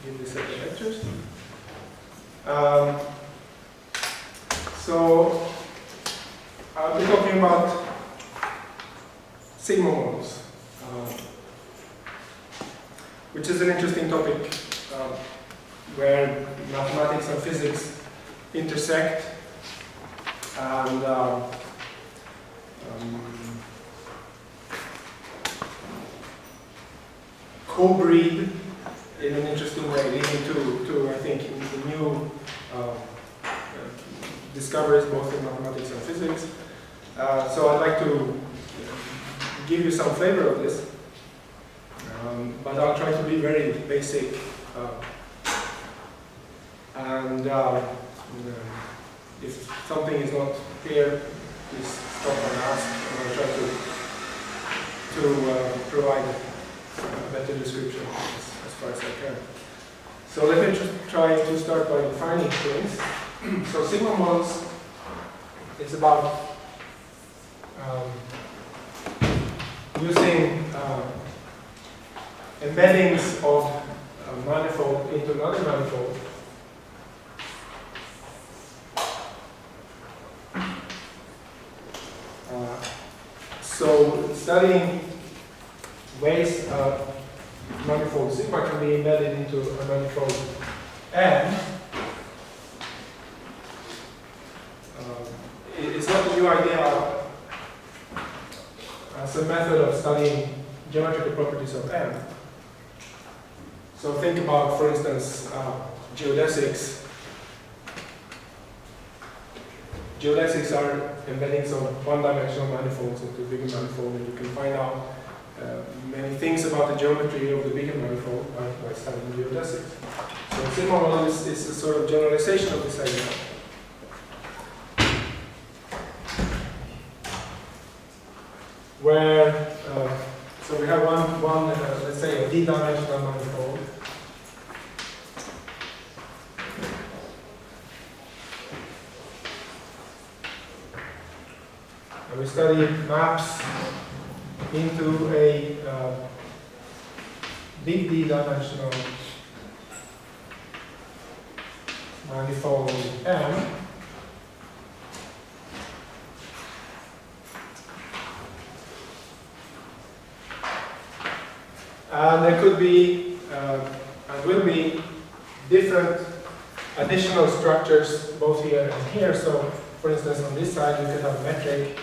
give this set of lectures. So I'll be talking about sigma models, which is an interesting topic where mathematics and physics intersect and co-breed in an interesting way, leading to I think, new discoveries both in mathematics and physics. So I'd like to give you some flavor of this, but I'll try to be very basic. And if something is not clear, please stop and ask, and I'll try to provide a better description as far as I can. So let me just try to start by defining things. So sigma models, it's about using embeddings of a manifold into another manifold. So studying ways manifold sigma can be embedded into a manifold M. It's not a new idea as a method of studying geometrical properties of M. So think about, for instance, geodesics. Geodesics are embeddings of one-dimensional manifolds into a bigger manifold, and you can find out many things about the geometry of the bigger manifold by studying geodesics. So sigma model is a sort of generalization of this idea. Where, so we have one let's say a d-dimensional manifold. And we study maps into a big d-dimensional manifold M. And there could be, and will be, different additional structures both here and here. So, for instance, on this side, we could have metric,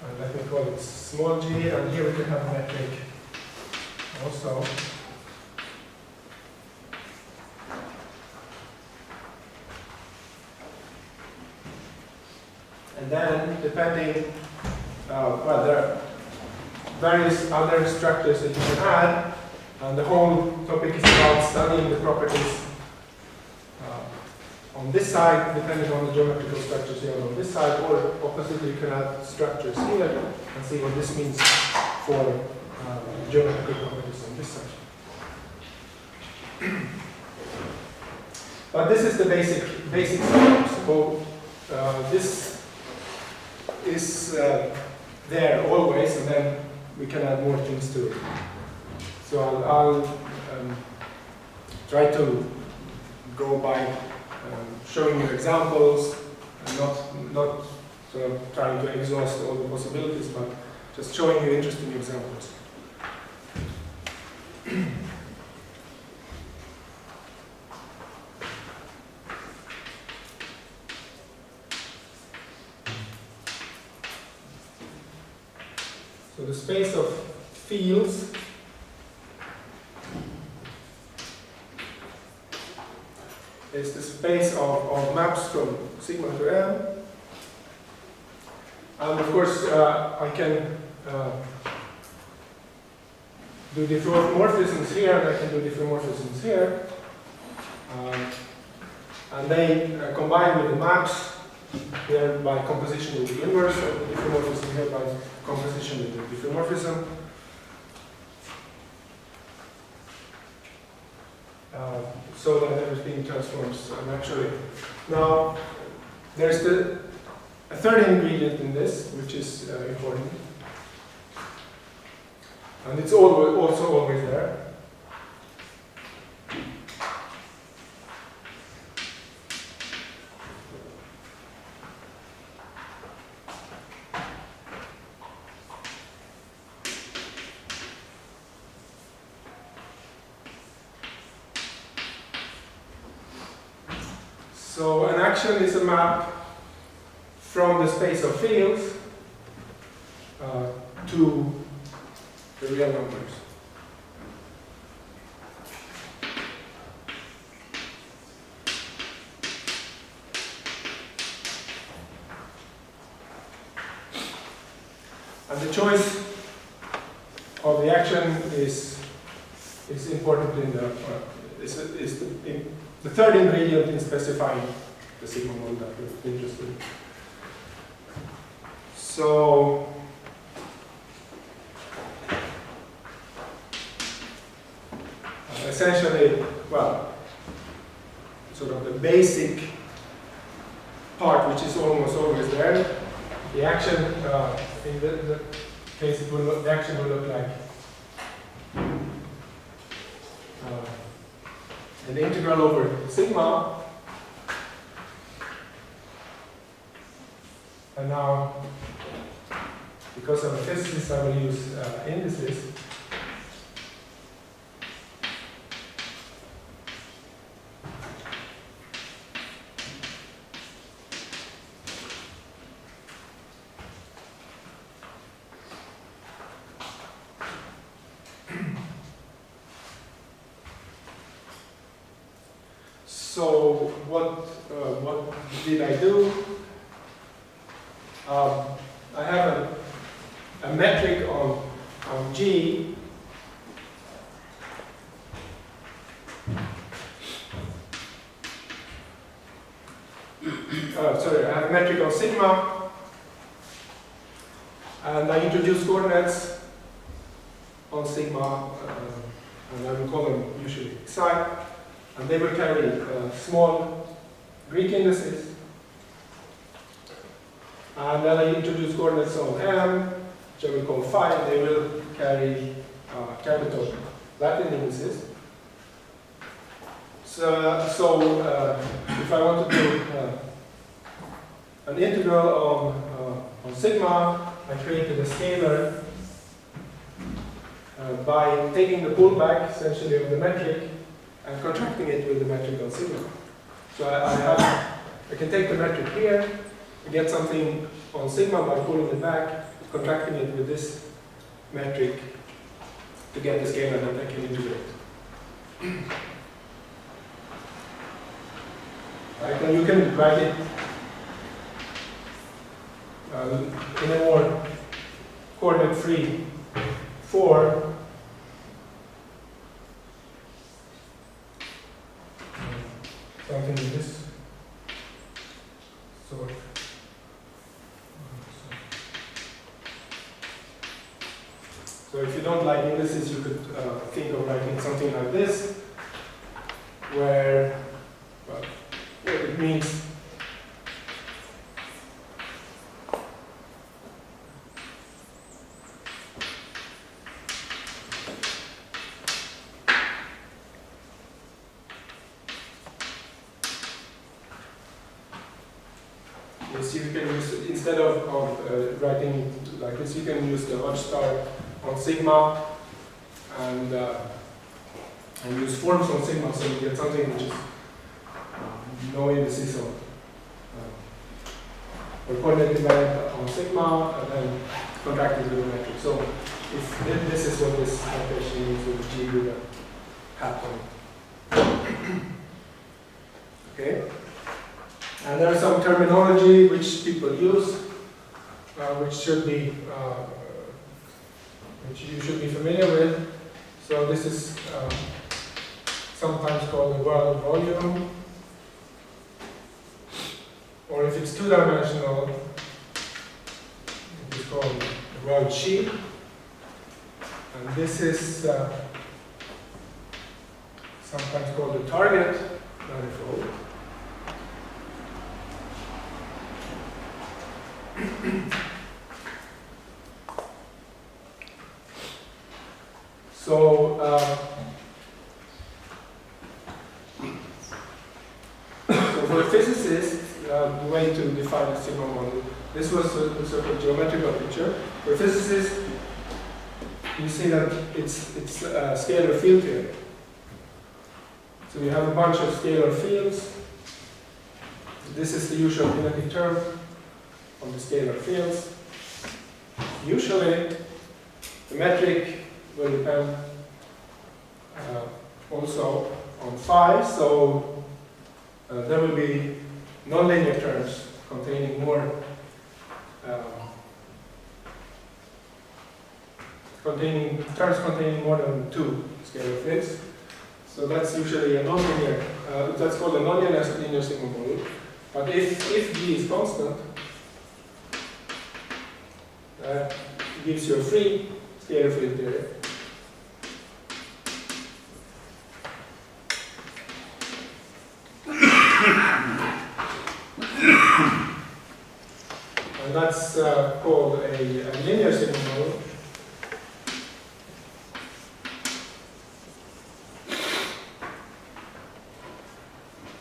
and let me call it small g, and here we could have metric also. And then, depending, well, there are various other structures that you can add, and the whole topic is about studying the properties on this side, depending on the geometrical structures here on this side, or oppositely you can add structures here and see what this means for geometrical properties on this side. But this is the basic setup. So this is there always, and then we can add more things to it. So I'll try to go by showing you examples, and not sort of trying to exhaust all the possibilities, but just showing you interesting examples. So the space of fields is the space of maps from sigma to M. And of course, I can do diffeomorphisms here, and I can do diffeomorphisms here. And they combine with the maps here by composition with the inverse of the diffeomorphism, here by composition with the diffeomorphism. So that everything transforms naturally. Now, there's a third ingredient in this, which is important. And it's also always there. So an action is a map from the space of fields to the real numbers. And the choice of the action is important in the the third ingredient in specifying the sigma model that we're interested in. So essentially, well, sort of the basic part, which is almost always there. The action, in the case, the action will look like an integral over sigma. And now, because I'm a physicist, I will use indices. So what did I do? I have a metric on G. Sorry, I have a metric on sigma, and I introduce coordinates on sigma, and I will call them usually psi. And they will carry small Greek indices. And then I introduce coordinates on M, which I will call phi, and they will carry capital Latin indices. So if I want to do an integral on sigma, I created a scalar by taking the pullback, essentially, of the metric and contracting it with the metric on sigma. So I can take the metric here, and get something on sigma by pulling it back, contracting it with this metric to get the scalar that I can integrate. Right, and you can write it in a more coordinate-free form. Something in this sort. So if you don't like indices, you could think of writing something like this, where, well, it means you can use, instead of writing like this, you can use the odd star on sigma and use forms on sigma, so you get something which is no indices on or coordinate invariant on sigma and then contracted with a metric. So if this is what this notation means with the G with a hat on. Okay. And there is some terminology which people use, which you should be familiar with. So this is sometimes called the world volume, or if it's two-dimensional, it is called the world sheet. And this is sometimes called the target manifold. So for a physicist, the way to define a sigma model, this was a sort of geometrical picture. For a physicist, you see that it's a scalar field here. So you have a bunch of scalar fields, this is the usual unity term on the scalar fields. Usually, the metric will depend also on phi, so there will be nonlinear terms containing more containing more than 2 scalar fields. So that's usually a nonlinear, that's called a nonlinear sigma model. But if G is constant, it gives you a free scalar field theory. And that's called a linear sigma model.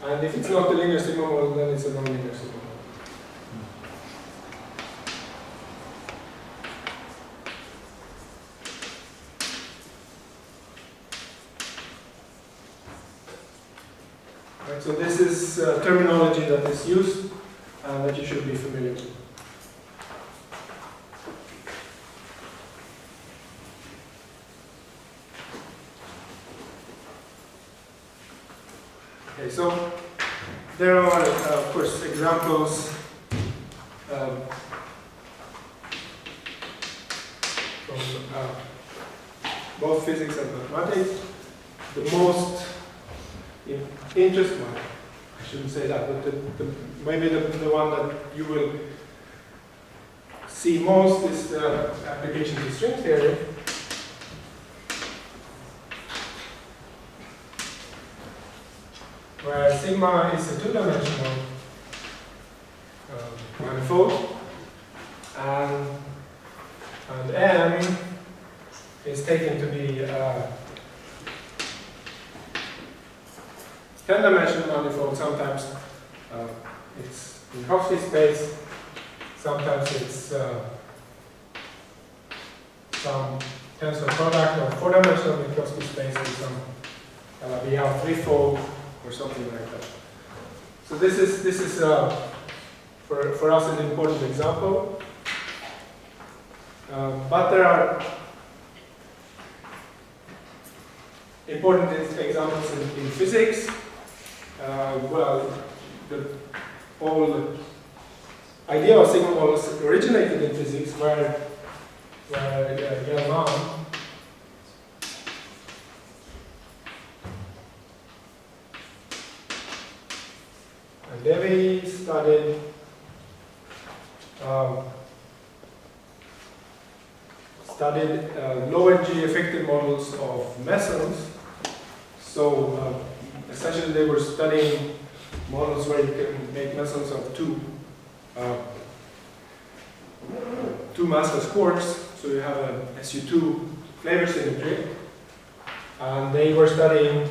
And if it's not a linear sigma model, then it's a nonlinear sigma model. Right, so this is terminology that is used and that you should be familiar with. Okay, so there are, of course, examples from both physics and mathematics. The most interesting one, I shouldn't say that, but maybe the one that you will see most is the application to string theory. Where sigma is a two-dimensional manifold, and M is taken to be a 10-dimensional manifold. Sometimes it's in Minkowski space, sometimes it's some tensor product or 4-dimensional Minkowski space with some LRBL threefold or something like that. So this is for us an important example. But there are important examples in physics. Well, the whole idea of sigma models originated in physics, where Gell-Mann and Levy studied low-energy effective models of mesons. So essentially they were studying models where you can make mesons of two massless quarks. So you have a SU2 flavor symmetry. And they were studying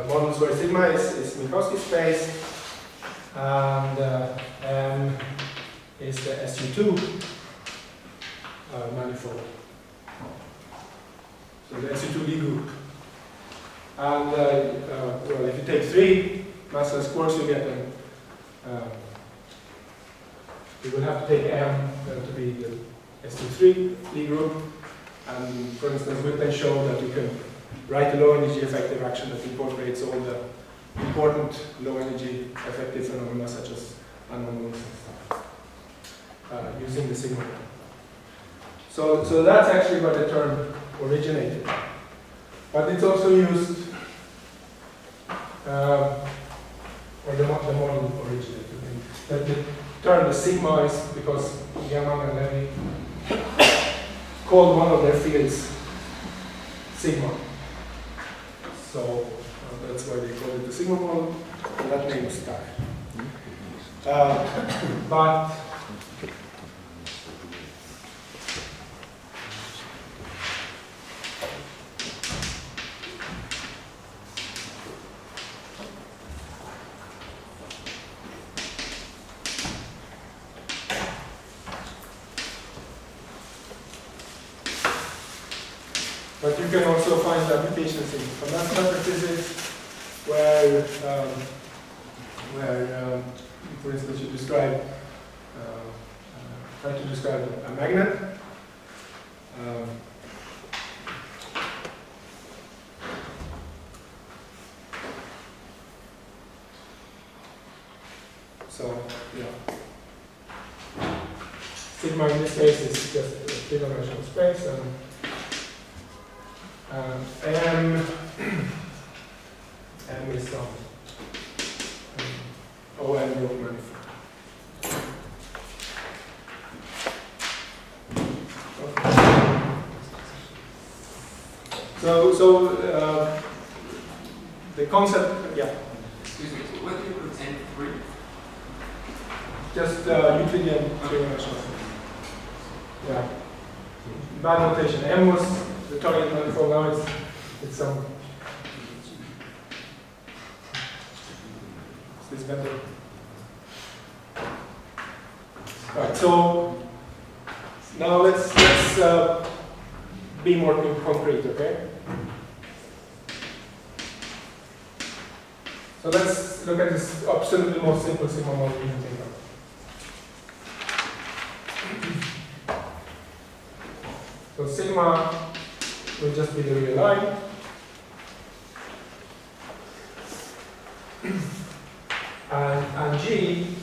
models where sigma is Minkowski space and M is the SU2 manifold. So the SU2 Lie group. And well, if you take 3 massless quarks, you get an you will have to take M to be the SU3 Lie group. And for instance, we can show that you can write a low energy effective action that incorporates all the important low energy effective phenomena such as anomalies and stuff using the sigma model. So that's actually where the term originated. But it's also used, or the model originated. The term the sigma is because Gell-Mann and Levy called one of their fields sigma. So that's why they call it the sigma model, and that name stuck. But But you can also find applications in fundamental physics, where for instance, you describe, try to describe a magnet. So, yeah. Sigma in this case is just a three-dimensional space, and M is some OM group manifold. So the concept, yeah. Excuse me, what do you put N3? Just Euclidean three-dimensional space. Yeah. Bad notation. M was the target manifold, now it's some. Is this better? Right, so now let's be more concrete, okay? So let's look at this absolutely most simple sigma model you can think of. So sigma will just be the real line. And G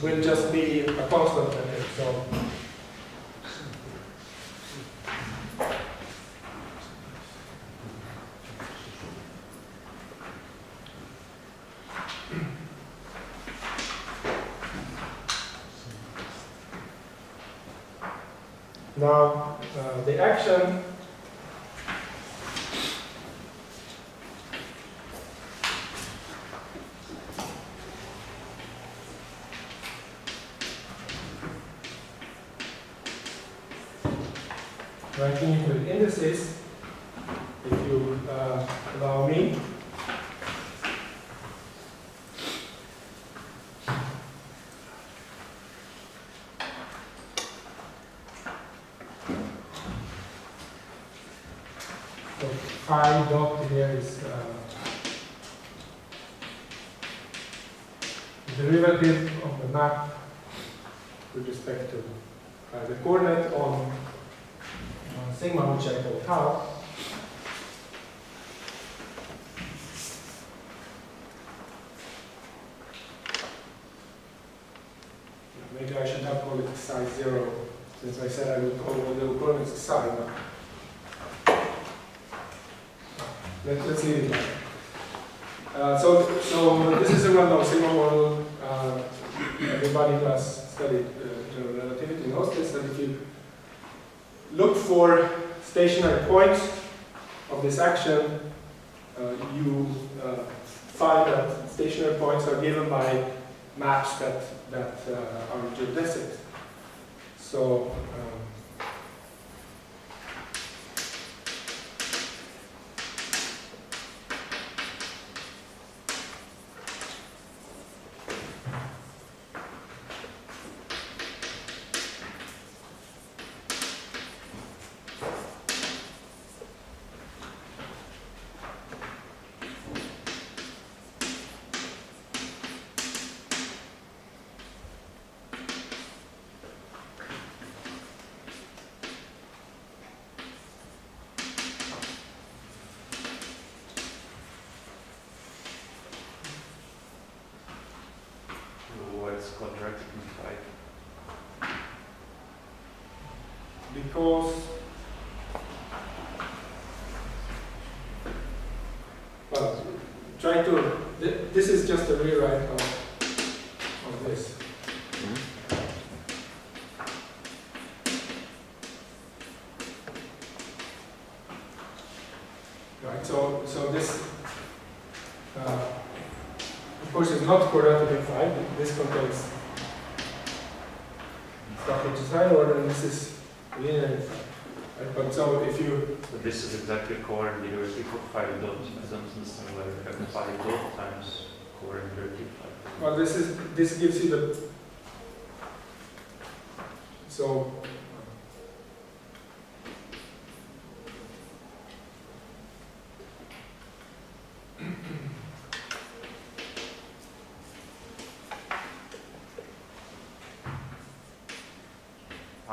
will just be a constant metric. So now the action writing it with indices, if you allow me. So phi dot here is the derivative of the map with respect to the coordinate on sigma, which I call tau. Maybe I should have called it psi 0, since I said I would call all the coordinates psi. Let's leave it like that. So this is a random sigma model. Everybody who has studied general relativity knows this, that if you look for stationary points of this action, you find that stationary points are given by maps that are geodesic. So Contracted in phi? because, well, try to, this is just a rewrite of this. Right, so this, of course, is not coordinated in phi. This contains stuff which is higher order, and this is linear in phi. Right? But so if you... So this is exactly coordinate derivative of phi dot. I don't understand why we have phi dot times coordinate derivative phi. Well, this gives you the... So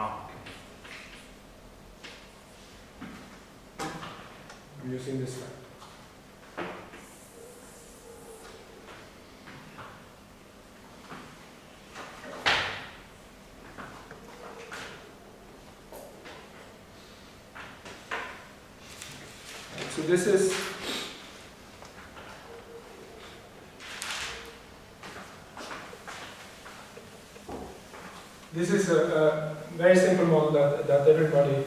Ah, okay. I'm using this one. So this is a very simple model that everybody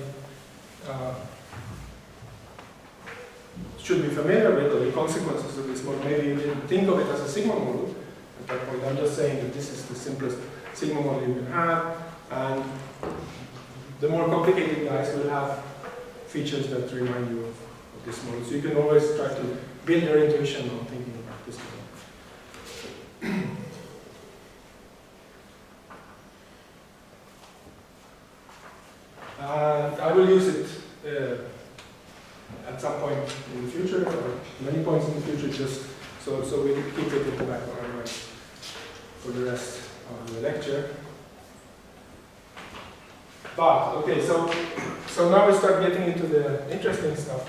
should be familiar with, or the consequences of this model. Maybe you didn't think of it as a sigma model at that point. I'm just saying that this is the simplest sigma model you can have, and the more complicated guys will have features that remind you of this model. So you can always try to build your intuition on thinking about this model. I will use it at some point in the future, or many points in the future, just so we keep it in the back of our minds for the rest of the lecture. But okay, so now we start getting into the interesting stuff.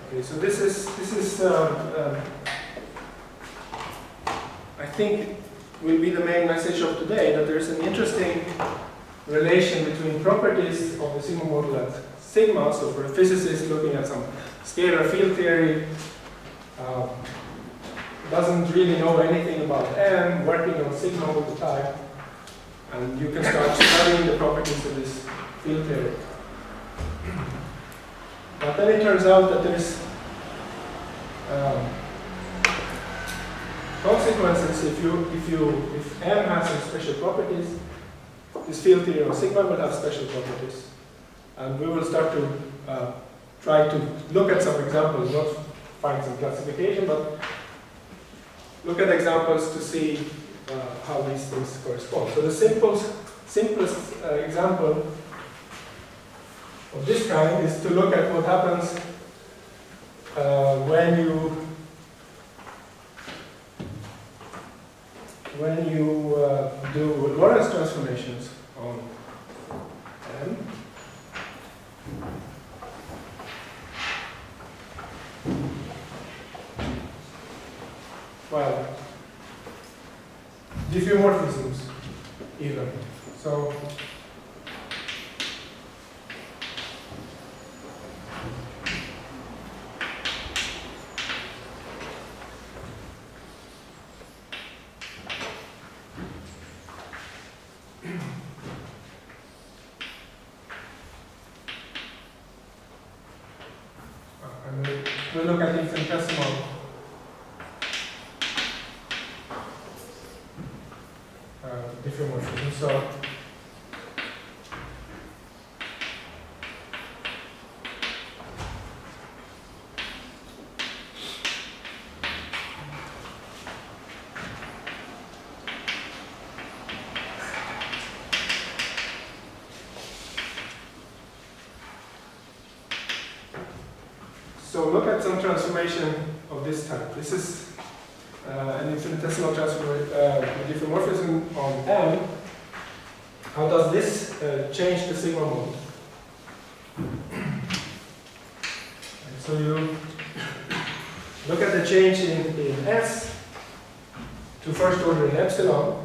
Okay, so this is I think will be the main message of today, that there's an interesting relation between properties of the sigma model at sigma. So for a physicist looking at some scalar field theory, doesn't really know anything about M, working on sigma all the time, and you can start studying the properties of this field theory. But then it turns out that there's consequences if M has some special properties. This field theory of sigma will have special properties, and we will start to try to look at some examples, not find some classification, but look at examples to see how these things correspond. So the simplest example of this kind is to look at what happens when you do Lorentz transformations on M. Well, diffeomorphisms even. So we'll look at infinitesimal diffeomorphism. So look at some transformation of this type. This is an infinitesimal diffeomorphism on M. How does this change the sigma mode? So you look at the change in S to first order in epsilon.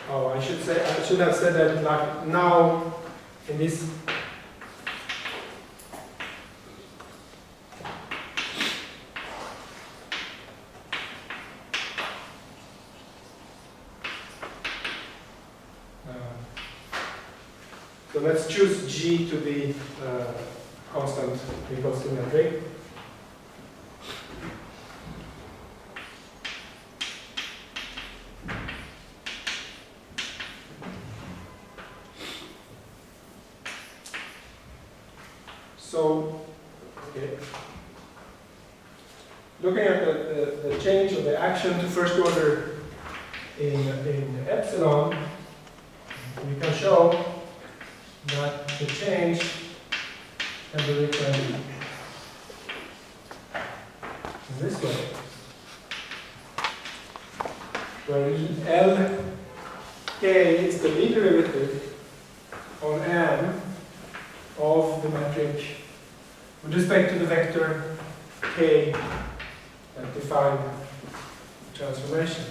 Oh, I should have said that like now in this So let's choose G to be constant because symmetry. So, okay. Looking at the change of the action to first order in epsilon, we can show that the change can be written in this way, where Lk is the lead derivative on M of the metric with respect to the vector K that define the transformation.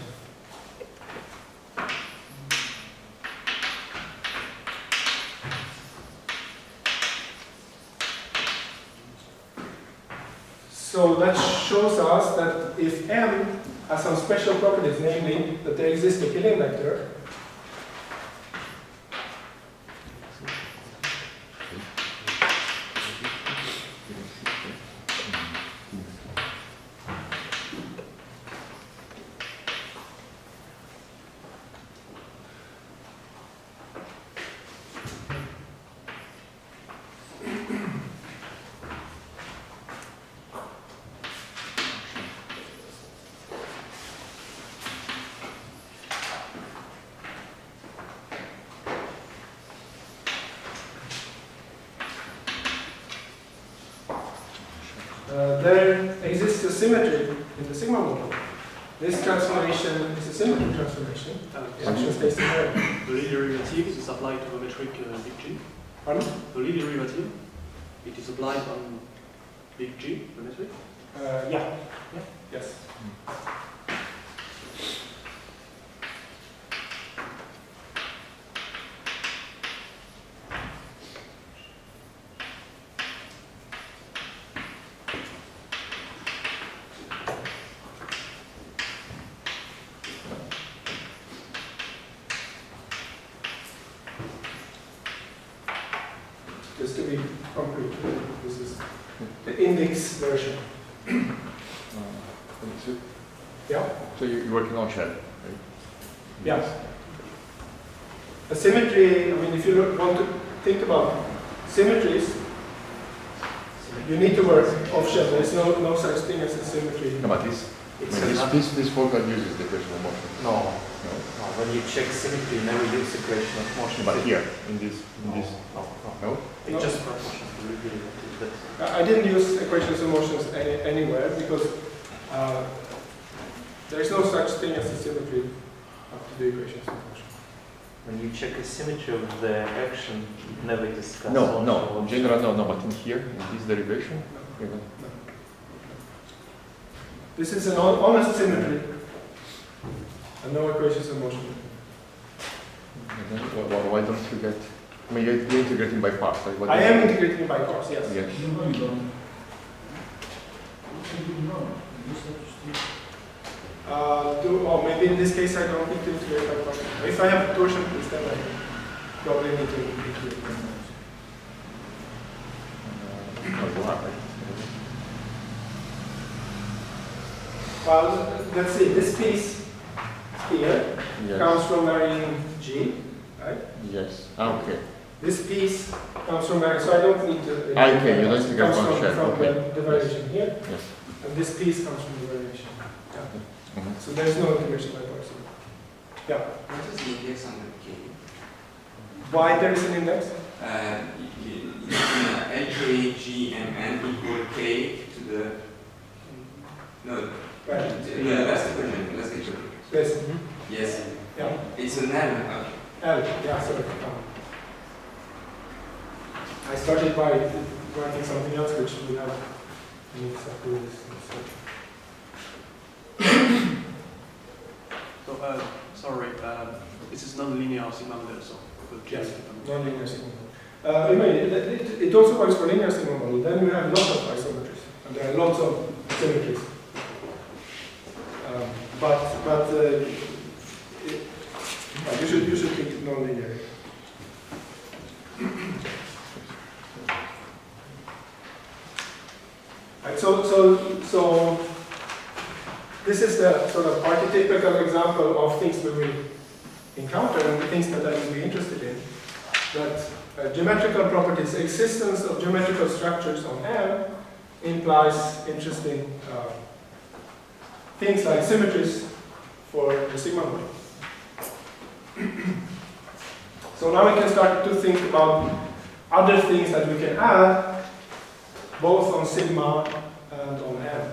So that shows us that if M has some special properties, namely that there exists a Killing vector, there exists a symmetry in the sigma model. This transformation is a symmetry transformation. The action stays in there. The lead derivative is applied to the metric big G. Pardon? The lead derivative, it is applied on big G, the metric. Yeah. Yes. Just to be concrete, this is the index version. Yeah? So you're working on shell, right? Yeah. A symmetry, I mean, if you want to think about symmetries, you need to work off shell. There is no such thing as a symmetry. No, but this formula uses the equation of motion. No. When you check symmetry, you never use equation of motion. But here, in this. No? It's just proportional to the derivative. I didn't use equations of motions anywhere because there is no such thing as a symmetry up to the equations of motion. When you check the symmetry of the action, you never discuss. No, in general, no, but in here, in this derivation, No. This is an honest symmetry and no equations of motion. and then, why don't you get? I mean, you're integrating by parts, right? I am integrating by parts, yes. Yes. Maybe in this case I don't need to integrate by parts. If I have torsion, please, then I probably need to integrate by parts. Well, let's see, this piece here comes from varying G, right? Yes. Okay. This piece comes from varying, so I don't need to. Okay, you don't it need comes to from, shell. from Okay. the variation here, Yes. and this piece comes from the variation. Yeah. Mhm. So there's no integration by parts. Yeah. What is the index on the K? Why there is an index? LKGMN equal K to the. No, Right. that's the question. Let's get to it. Yes. Yes. Yeah. It's an L. L. Yeah. Sorry. I started by writing something else, which we have mixed up with this. So, sorry, this is non-linear sigma model, so. Yes. Non-linear sigma model. It also works for linear sigma model. Then you have lots of isometries, and there are lots of symmetries. You should keep it non-linear. is the sort of archetypical example of things we will encounter and the things that I will be interested in. That geometrical properties, existence of geometrical structures on M implies interesting things like symmetries for the sigma model. So now we can start to think about other things that we can add, both on sigma and on M.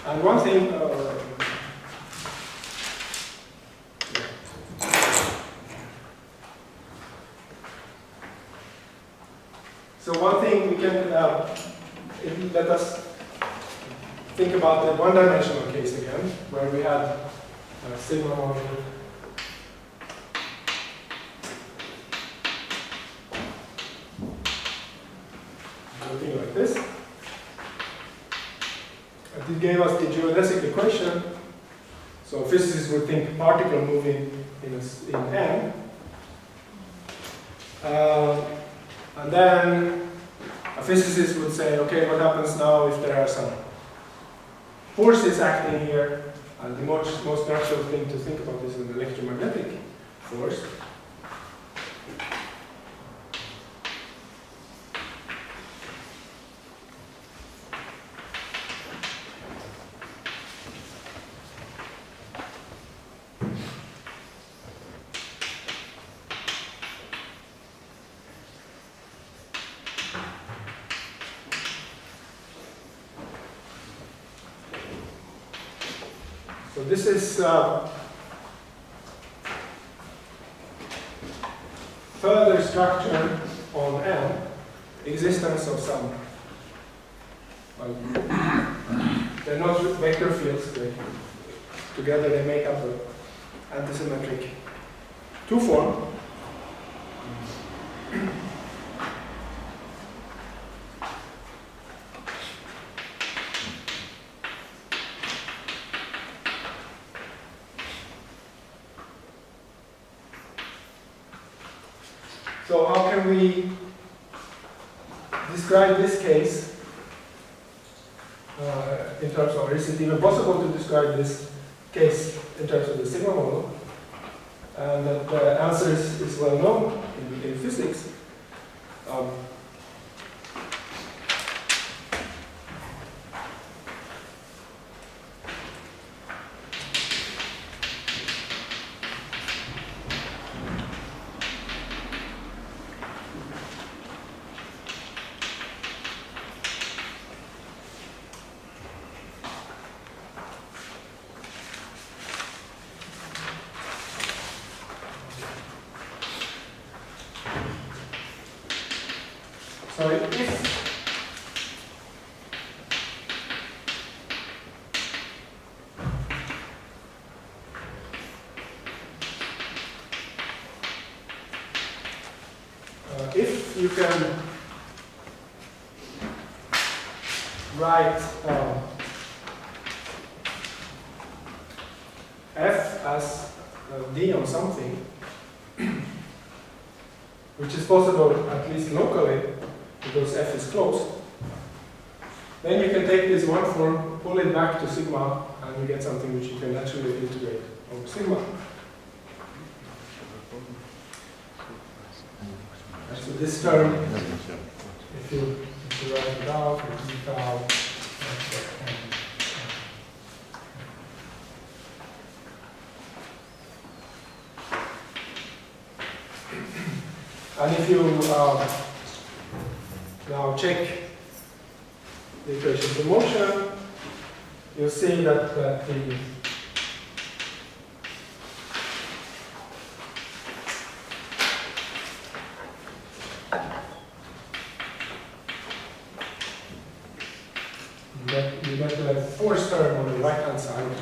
And one thing, so one thing we can, let us think about the one-dimensional case again, where we had a sigma model looking like this. And it gave us the geodesic equation. So physicists would think particle moving in M. And then a physicist would say, okay, what happens now if there are some forces acting here? And the most natural thing to think about is an electromagnetic force. So this is further structure on M, existence of some, well, they're not vector fields, together they make up an antisymmetric two-form. So how can we describe this case in terms of, or is it even possible to describe this case in terms of the sigma model? And the answer is well known in physics. So if you can write f as d on something, which is possible at least locally, because f is closed, then you can take this one form, pull it back to sigma, and you get something which you can naturally integrate over sigma. And so this term, if you write it out, it's tau. And if you now check the equation for motion, you'll see that the you get the force term on the right hand side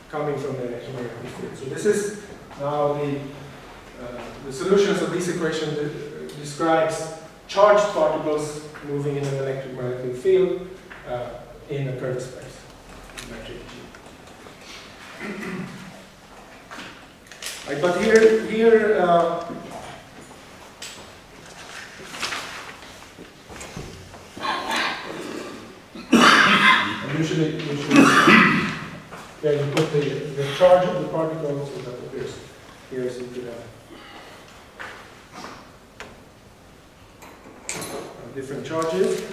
coming from the electromagnetic field. So this is now the solutions of this equation describes charged particles moving in an electromagnetic field in a curved space, metric G. But here yeah, you put the charge of the particle so that appears here into the different charges.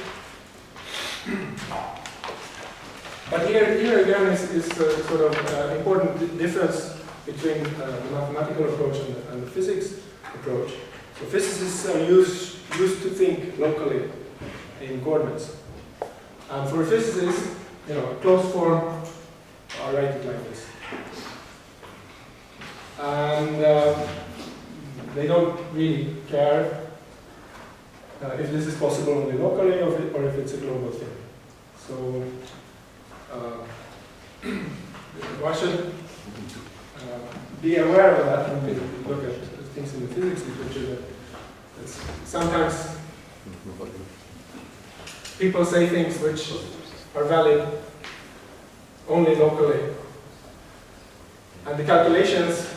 But here again is sort of important difference between the mathematical approach and the physics approach. So physicists are used to think locally in coordinates. And for a physicist, a closed form are written like this. And they don't really care if this is possible only locally or if it's a global thing. So one should be aware of that when we look at things in the physics literature. That sometimes people say things which are valid only locally. And the calculations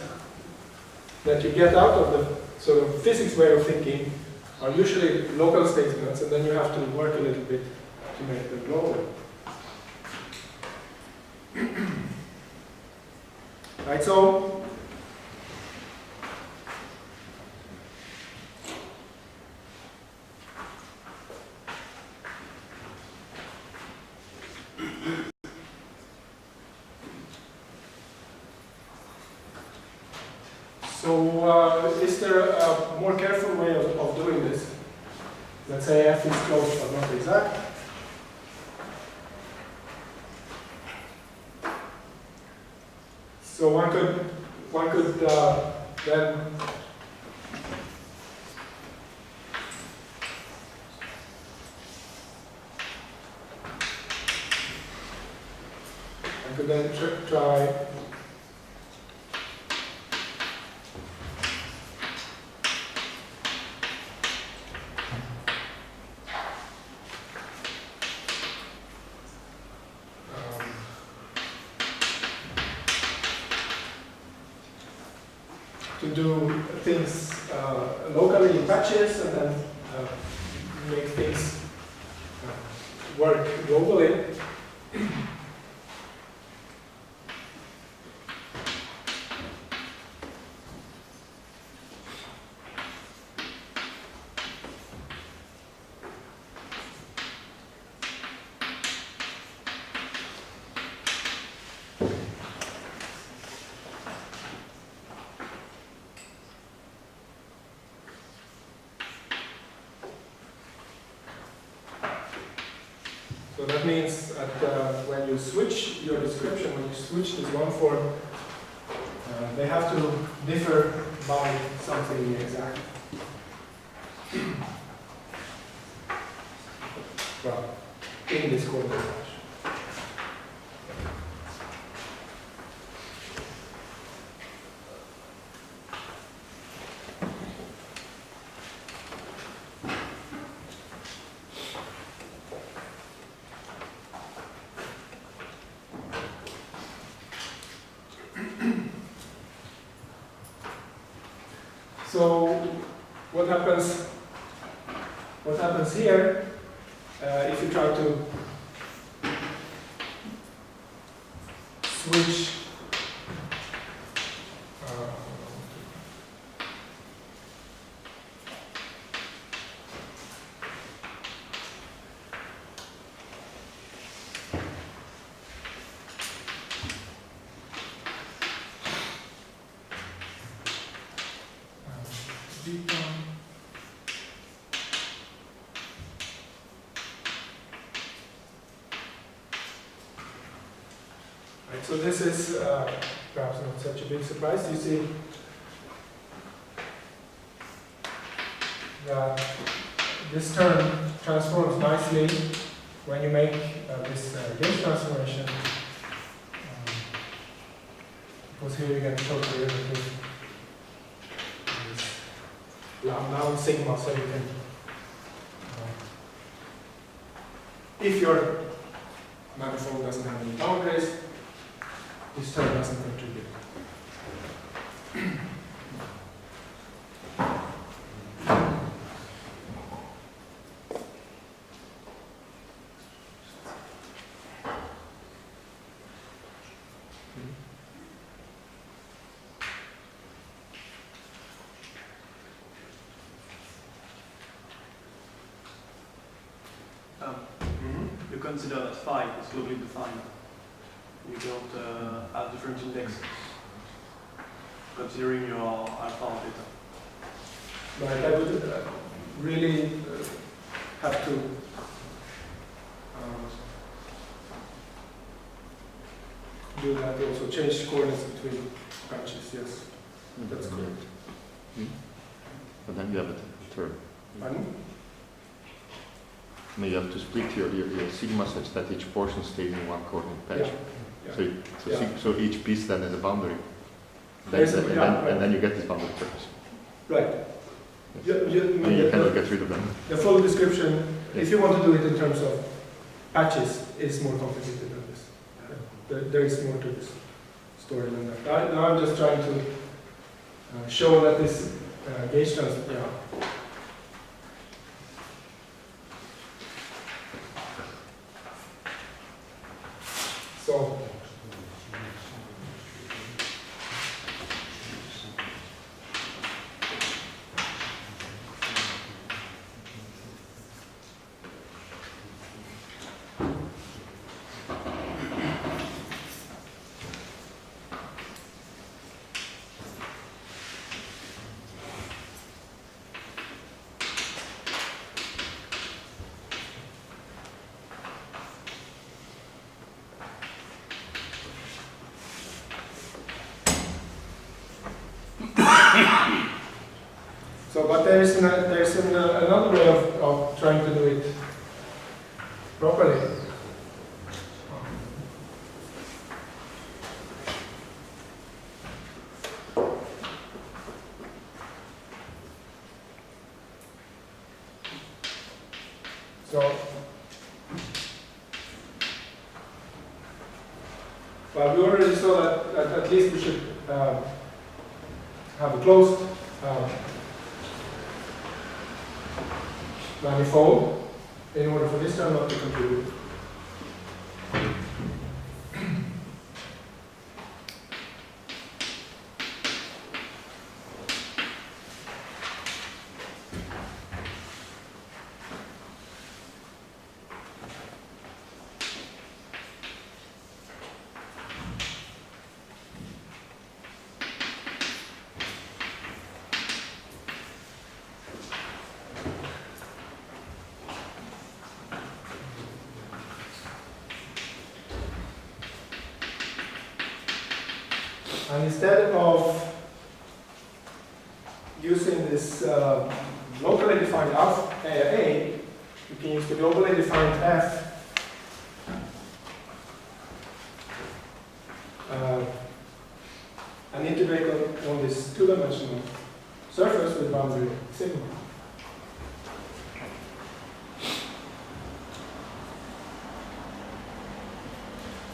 that you get out of the sort of physics way of thinking are usually local statements, and then you have to work a little bit to make them global. Right, so is there a more careful way of doing this? Let's say f is close but not exact. So one could then try to do things locally in batches and then make things work globally. So that means that when you switch your description, when you switch this one form, they have to differ by something exact. Well, in this coordinate match. So what happens here if you try to switch so this is perhaps not such a big surprise. You see that this term transforms nicely when you make this gauge transformation. Because here you get the total derivative. Lambda and sigma, so you can, if your manifold doesn't have any boundaries, this term doesn't contribute. consider that phi is globally defined. You don't have different indexes, considering your alpha or beta. But I would really have to do that also, change coordinates between patches, yes. That's correct. But then you have a term. Pardon? I mean, you have to split your sigma such that each portion stays in one coordinate patch. Yeah. So, so each piece then has a boundary. There's Then, a- and then you get these boundary terms. Right. And you cannot get rid of them. The full description, Yes. if you want to do it in terms of patches, is more complicated than this. There is more to this story than that. Now I'm just trying to show that this gauge transfer, yeah. So, but there's another way of trying to do it properly. So, well, we already saw that at least we should have a closed manifold in order for this term not to contribute. And instead of using this locally defined alpha A, you can use the globally defined F and integrate on this two-dimensional surface with boundary sigma.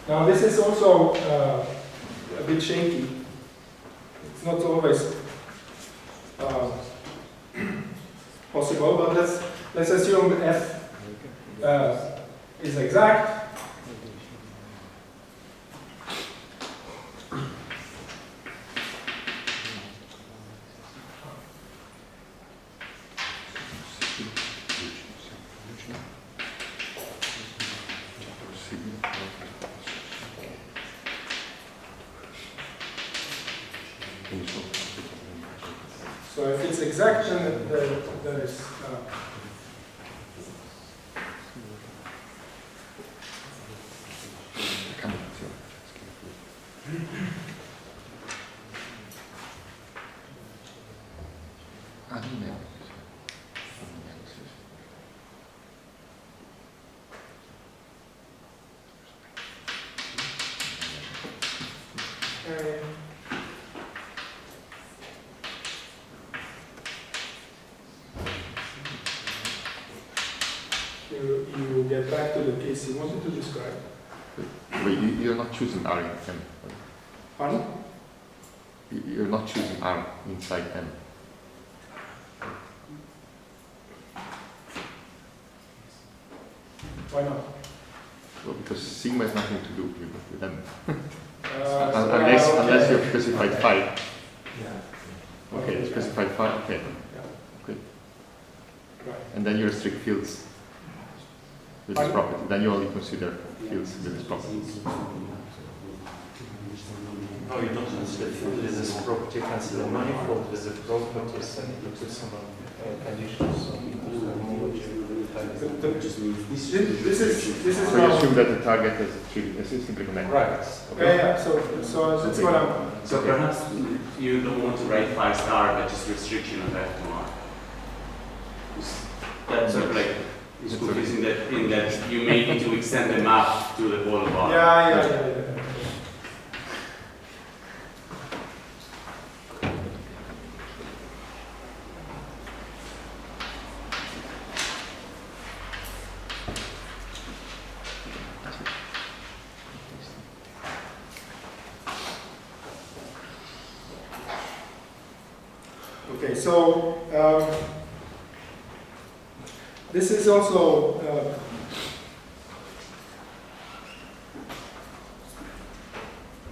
Now this is also a bit shaky. It's not always possible, but let's assume F is exact. So if it's exact, then there is you get back to the case you wanted to describe. Wait, you're not choosing R in M. Pardon? You're not choosing R inside M. Why not? Well, because sigma has nothing to do with M. So, Unless okay. you've specified phi. Yeah. Okay, Okay, you specified phi, okay. Yeah. Okay. Right. And then you restrict fields. with this property. Then you only consider fields with this property. No, you don't consider field with this property, you consider manifold with the properties and look at some conditions. This is So you assume that the target is simply connected. Right. yeah. So that's what I'm. So perhaps you don't want to write 5 star, but just restriction of that one. That's sort of like it's confusing that in that you may need to extend the map to the whole bar. Yeah. Okay, so this is also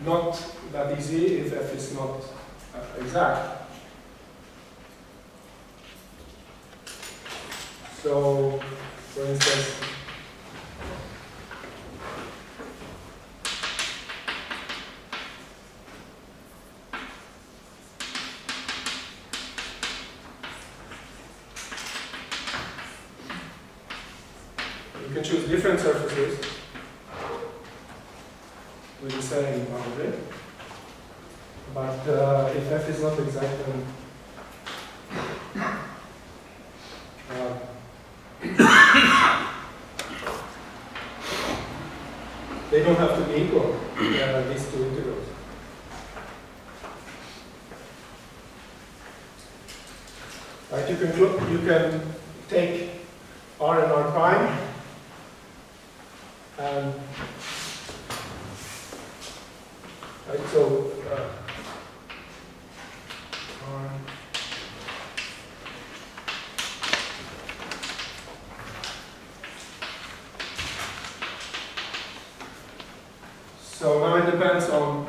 not that easy if f is not exact. So, for instance, you can choose different surfaces with the same boundary, but if f is not exact, then they don't have to be equal, these two integrals. Right, you can take r and r prime, and right, so r so now it depends on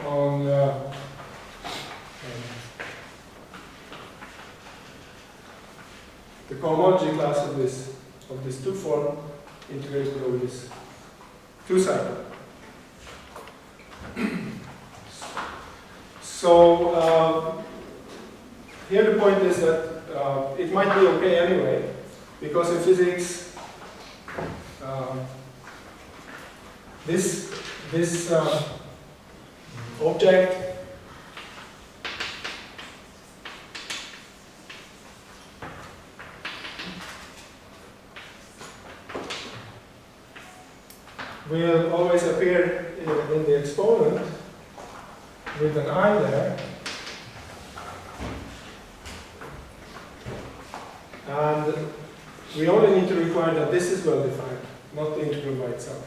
the cohomology class of this two form integrated over this two cycle. So here the point is that it might be okay anyway, because in physics this object will always appear in the exponent with an I there, and we only need to require that this is well defined, not the integral by itself.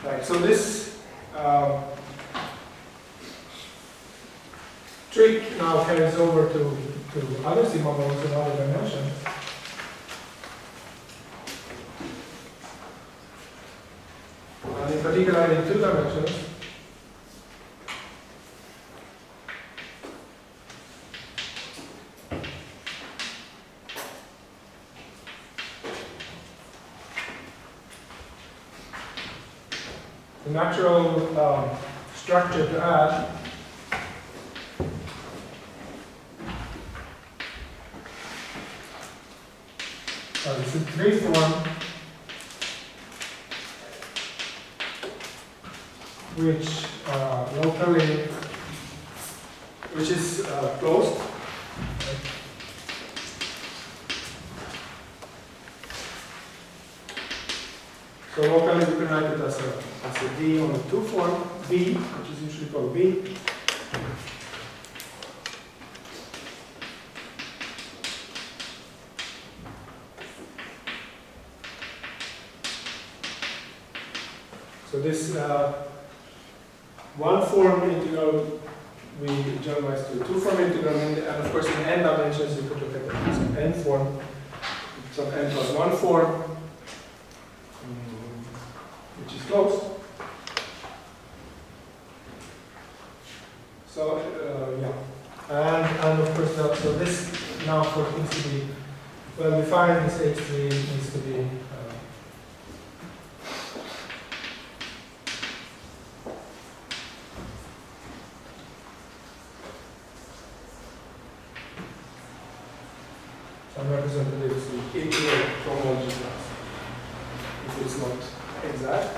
Right, so this trick now carries over to other sigma modes in other dimensions. And in particular in 2 dimensions. The natural structure to add this is 3 form, which locally, which is closed. So locally we can write it as a D on the 2 form, B, which is usually called B. So this one form integral we generalize to a 2 form integral, and of course in n dimensions you could look at some n form, some n plus 1 form, which is closed. So yeah, and of course now, so this now for things to be well defined, this H3 needs to be some representatives integral from all G class, if it's not exact.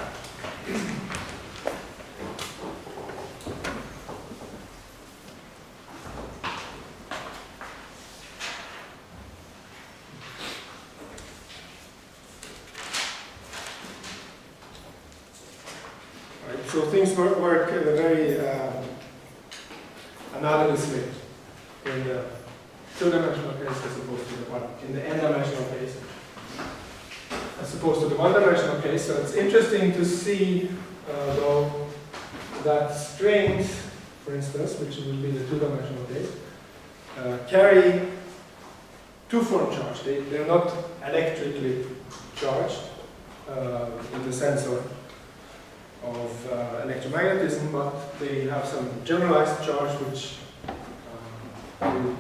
Right, so things work very analogously in the two-dimensional case as opposed to the one in the n-dimensional case, as opposed to the one-dimensional case. So it's interesting to see, though, that strings, for instance, which will be the two-dimensional case, carry two-form charge. They're not electrically charged in the sense of electromagnetism, but they have some generalized charge which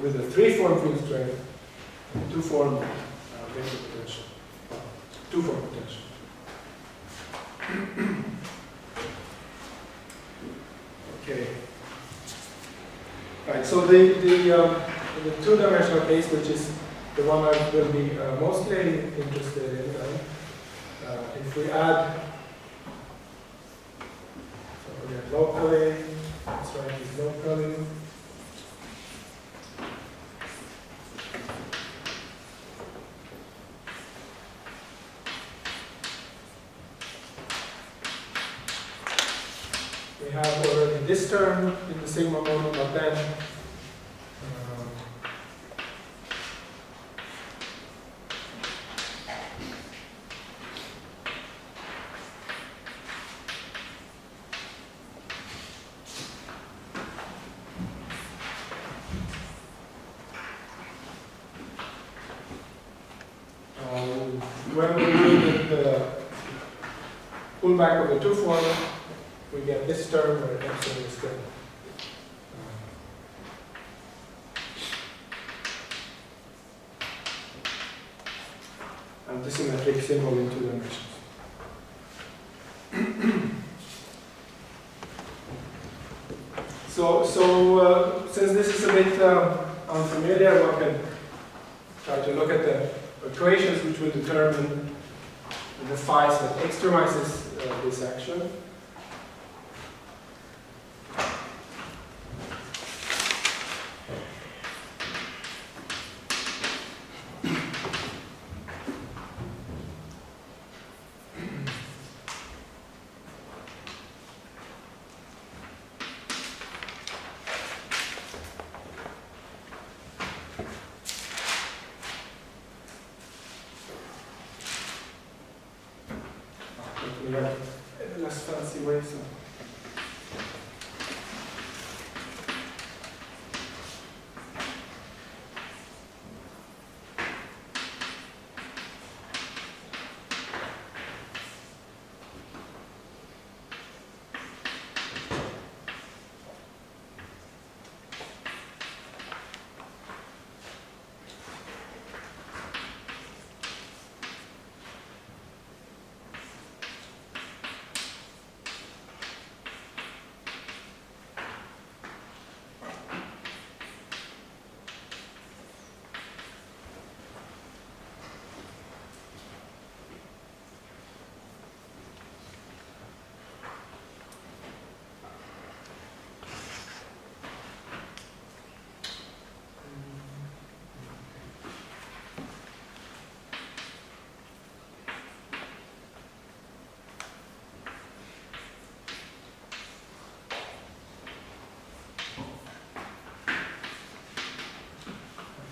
with a 3-form field strength, 2-form vector potential, 2-form potential. Okay. Right. So the two-dimensional case, which is the one I will be mostly interested in, if we add, so again, locally, let's write this locally. We have already this term in the sigma model, but then when we do the pullback of the 2 form, we get this term where epsilon is good. And the symmetric symbol in 2 dimensions. So since this is a bit unfamiliar, one can try to look at the equations which will determine the phase that extremizes this action. Less fancy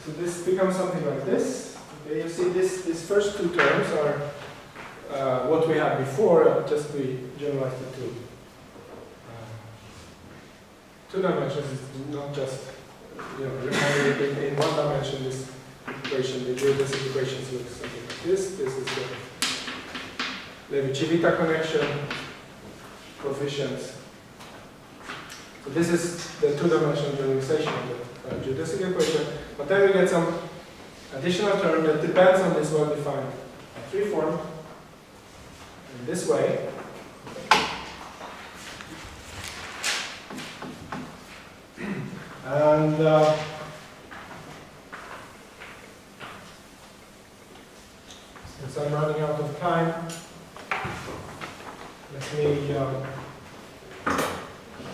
So this becomes something like this. Okay, you see these first two terms are what we had before, just we generalized it to two dimensions. It's not just, remember in one dimension this equation, the geodesic equations look something like this. This is the Levi-Civita connection, coefficients. So this is the two-dimensional generalization of the geodesic equation. But then we get some additional term that depends on this well-defined free form in this way. And since I'm running out of time, let me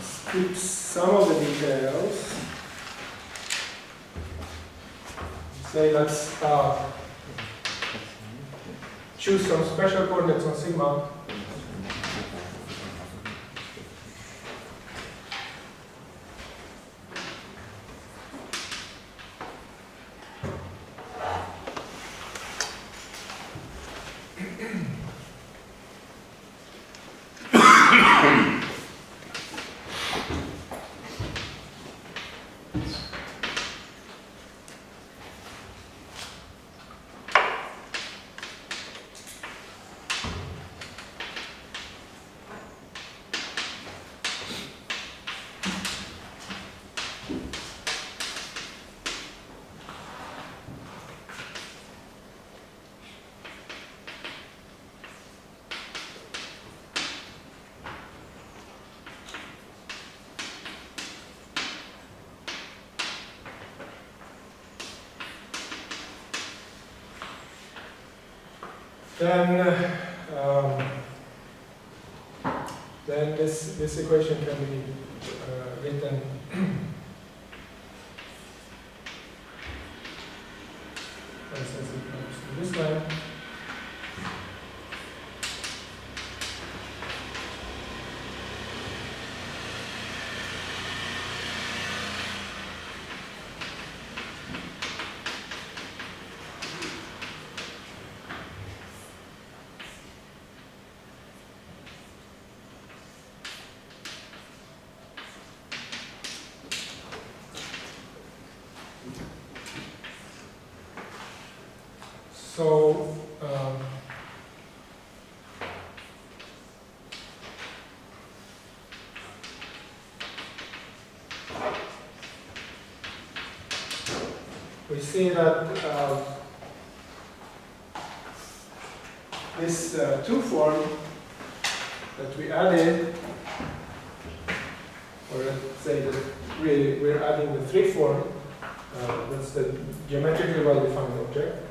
skip some of the details. Say let's choose some special coordinates on sigma. Then this equation can be written for instance it comes to this line. So we see that this two form that we added, or let's say that really we're adding the three form, that's the geometrically well-defined object.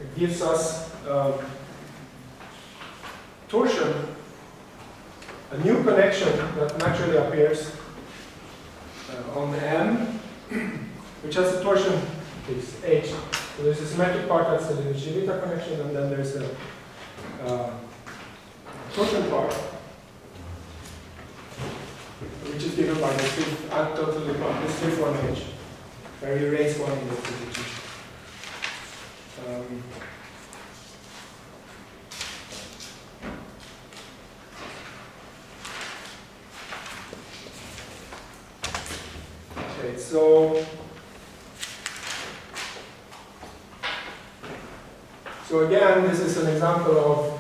It gives us torsion, a new connection that naturally appears on M, which has a torsion piece, H. So there's a symmetric part, that's the Levi-Civita connection, and then there's a torsion part, which is given by this three form H, where you raise one in the position. Okay, so again, this is an example of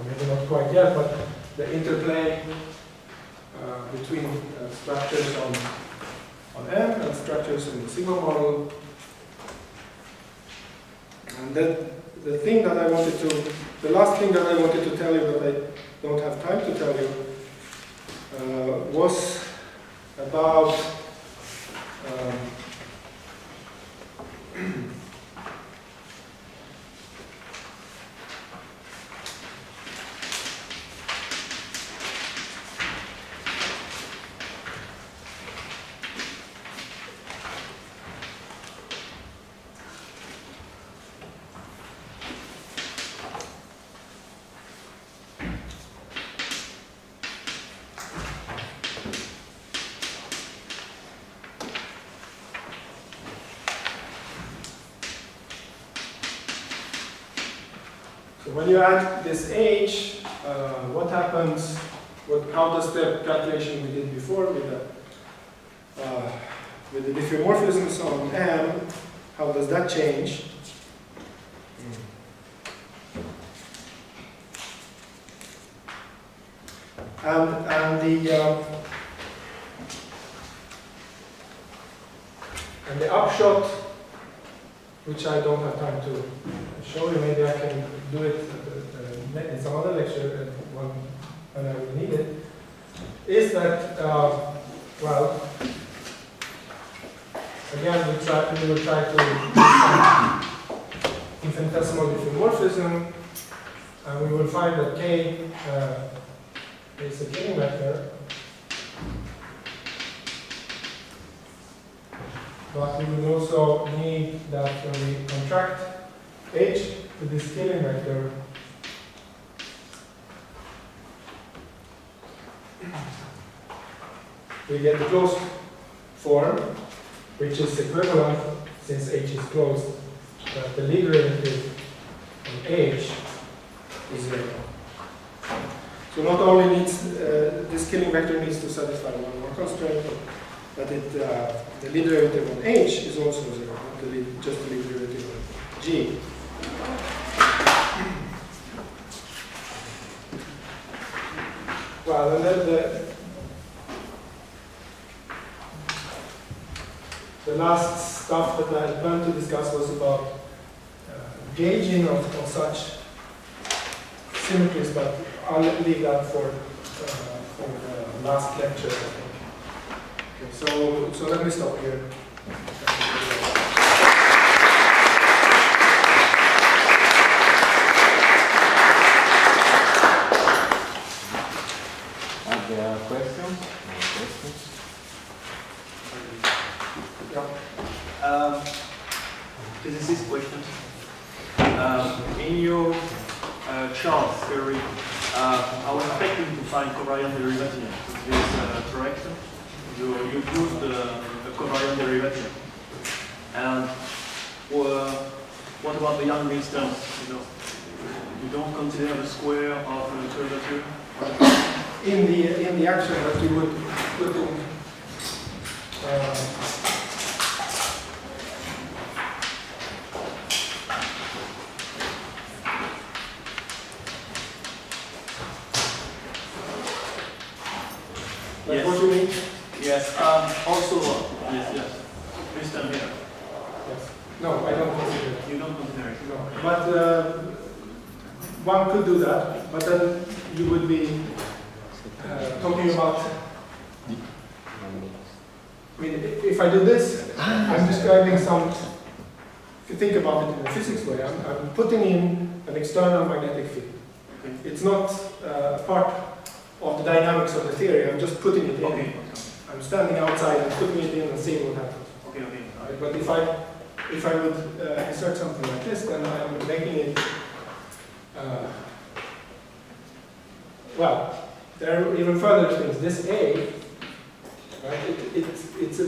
maybe not quite yet, but the interplay between structures on M and structures in the sigma model. And that the thing that I wanted to, the last thing that I wanted to tell you that I don't have time to tell you was about So when you add this h, what happens? How does the calculation we did before with the diffeomorphisms on M, how does that change? And the upshot, which I don't have time to show you, maybe I can do it in some other lecture when I will need it, is that, well, again, we will try to do infinitesimal diffeomorphism, and we will find that K is a Killing vector. But we will also need that when we contract H to this Killing vector, we get the closed form, which is equivalent, since H is closed, that the Lie derivative on H is 0. So not only needs this Killing vector needs to satisfy one more constraint, but the Lie derivative on H is also 0, not just the Lie derivative on G. Well, and then the last stuff that I planned to discuss was about gauging of such symmetries, but I'll leave that for the last lecture, I think. Okay, so let me stop here. Are there questions? Physicist question. In your Charles theory, I was expecting to find covariant derivative of this direction. You proved a covariant derivative. And what about the Young-Mills terms? You don't consider the square of the curvature? In the action that you would put in Yes. What do you mean? Yes. Also, yes. This term here. Yes. No, I don't consider it. You don't consider it. No. But one could do that, but then you would be talking about. I mean, if I do this, I'm describing some. If you think about it in a physics way, I'm putting in an external magnetic field. Okay. It's not part of the dynamics of the theory. I'm just putting it in. Okay. I'm standing outside and putting it in and seeing what happens. Okay. Right? But if I would insert something like this, then I'm making it. Well, there are even further things. This A, right? It's a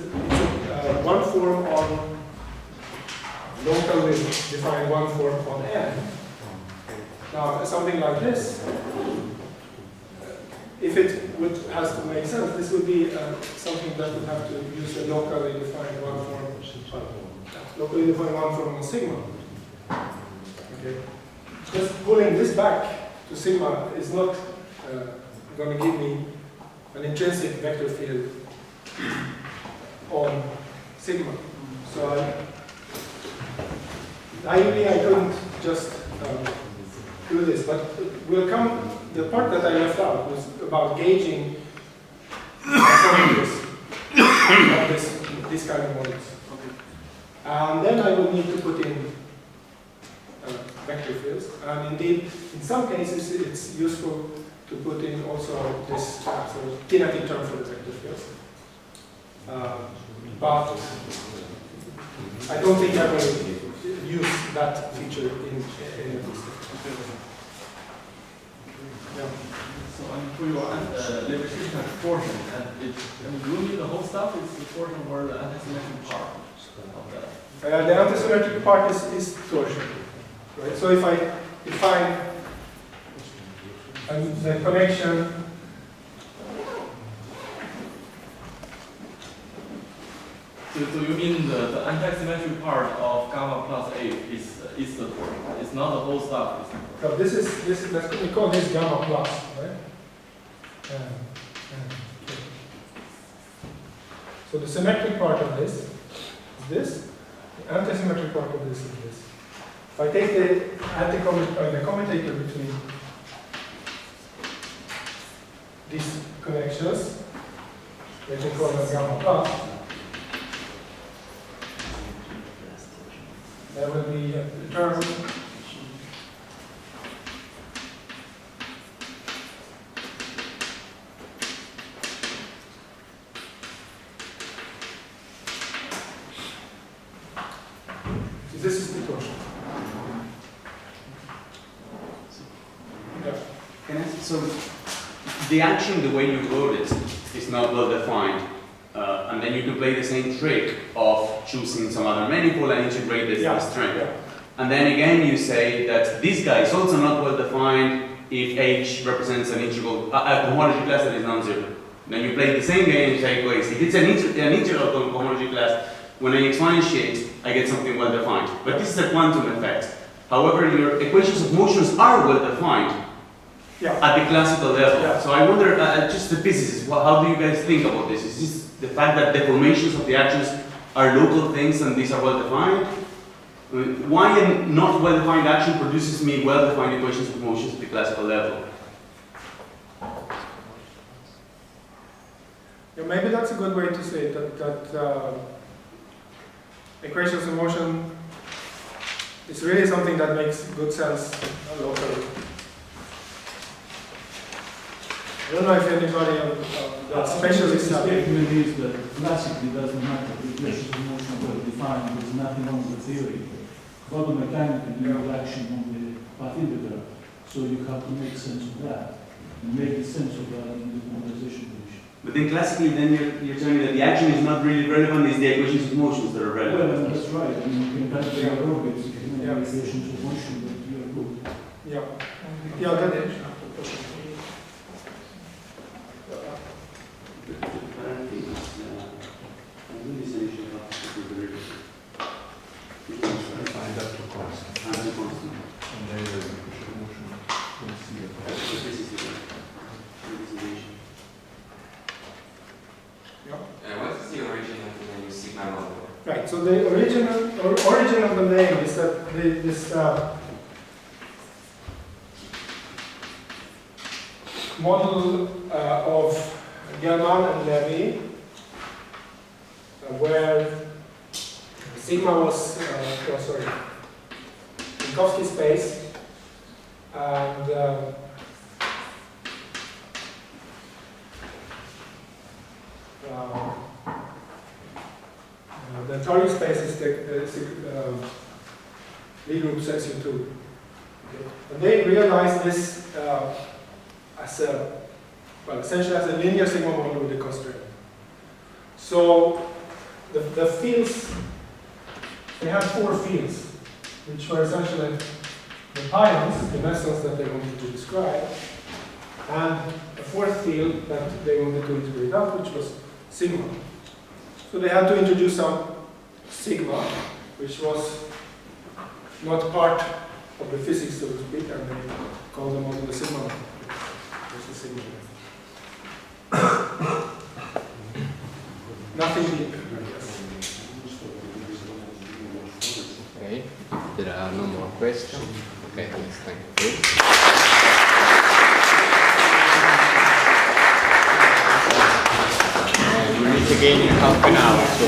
one form on locally defined one form on N. Now, something like this. If it has to make sense, this would be something that would have to use a locally defined one form. Locally defined one form on sigma. Okay. Just pulling this back to sigma is not going to give me an intrinsic vector field on sigma. So ideally, I couldn't just do this, but we'll come. The part that I left out was about gauging this kind of models. Okay. And then I will need to put in vector fields. And indeed, in some cases, it's useful to put in also this sort of kinetic term for the vector fields. But I don't think I will use that feature in this. Yeah. So for your liberation portion, and you need the whole stuff is the portion where the antisymmetric part of that. The antisymmetric part is torsion, right? So if I define the connection. So you mean the anti-symmetric part of gamma plus A is the torque? It's not the whole stuff. It's the torque. So this is we call this gamma plus, right? Okay. So the symmetric part of this is this. The anti-symmetric part of this is this. If I take the commutator between these connections, we can call them gamma plus. There will be a term this is the torsion. Yeah. Can I, so the action, the way you wrote it, is not well defined. And then you can play the same trick of choosing some other manifold and integrate this strength. Yeah. And then again you say that this guy is also not well defined if H represents an integral, a cohomology class that is non-zero. Then you play the same game and you say, wait, if it's an integral cohomology class, when I exponentiate, I get something well defined. But this is a quantum effect. However, your equations of motions are well defined at the classical level. Yeah. So I wonder, just the physicists, how do you guys think about this? Is this the fact that deformations of the actions are local things and these are well defined? Why a not well defined action produces me well defined equations of motions at the classical level? Yeah, maybe that's a good way to say it, that equations of motion is really something that makes good sense locally. I don't know if anybody that specialists The have statement is that classically doesn't matter. The equations of motion are well defined. There's nothing wrong with the theory. Photomechanically, you have action on the path integral, so you have to make sense of that and make sense of that in the quantization condition. But then classically, then you're telling me that the action is not really relevant, it's the equations of motions that are relevant. Well, that's right. I mean, you can calculate your orbits, you can make Yeah. equations of motion, but you are good. Yeah. Yeah, that What is the origin of the name sigma model? right. So the origin of the name is that this model of German and Levy, where sigma was Minkowski space, and the Tory space is the Lie group section 2. Okay. And they realized this as essentially as a linear sigma model with a constraint. So the fields, they had 4 fields, which were essentially the pions, the mesons that they wanted to describe, and a 4th field that they wanted to integrate out, which was sigma. So they had to introduce some sigma, which was not part of the physics, so to speak, and they called the model the sigma model. It's the sigma model. Nothing deep, I guess. Okay, there are no more questions. Okay, let's thank you. We meet again in half an hour. So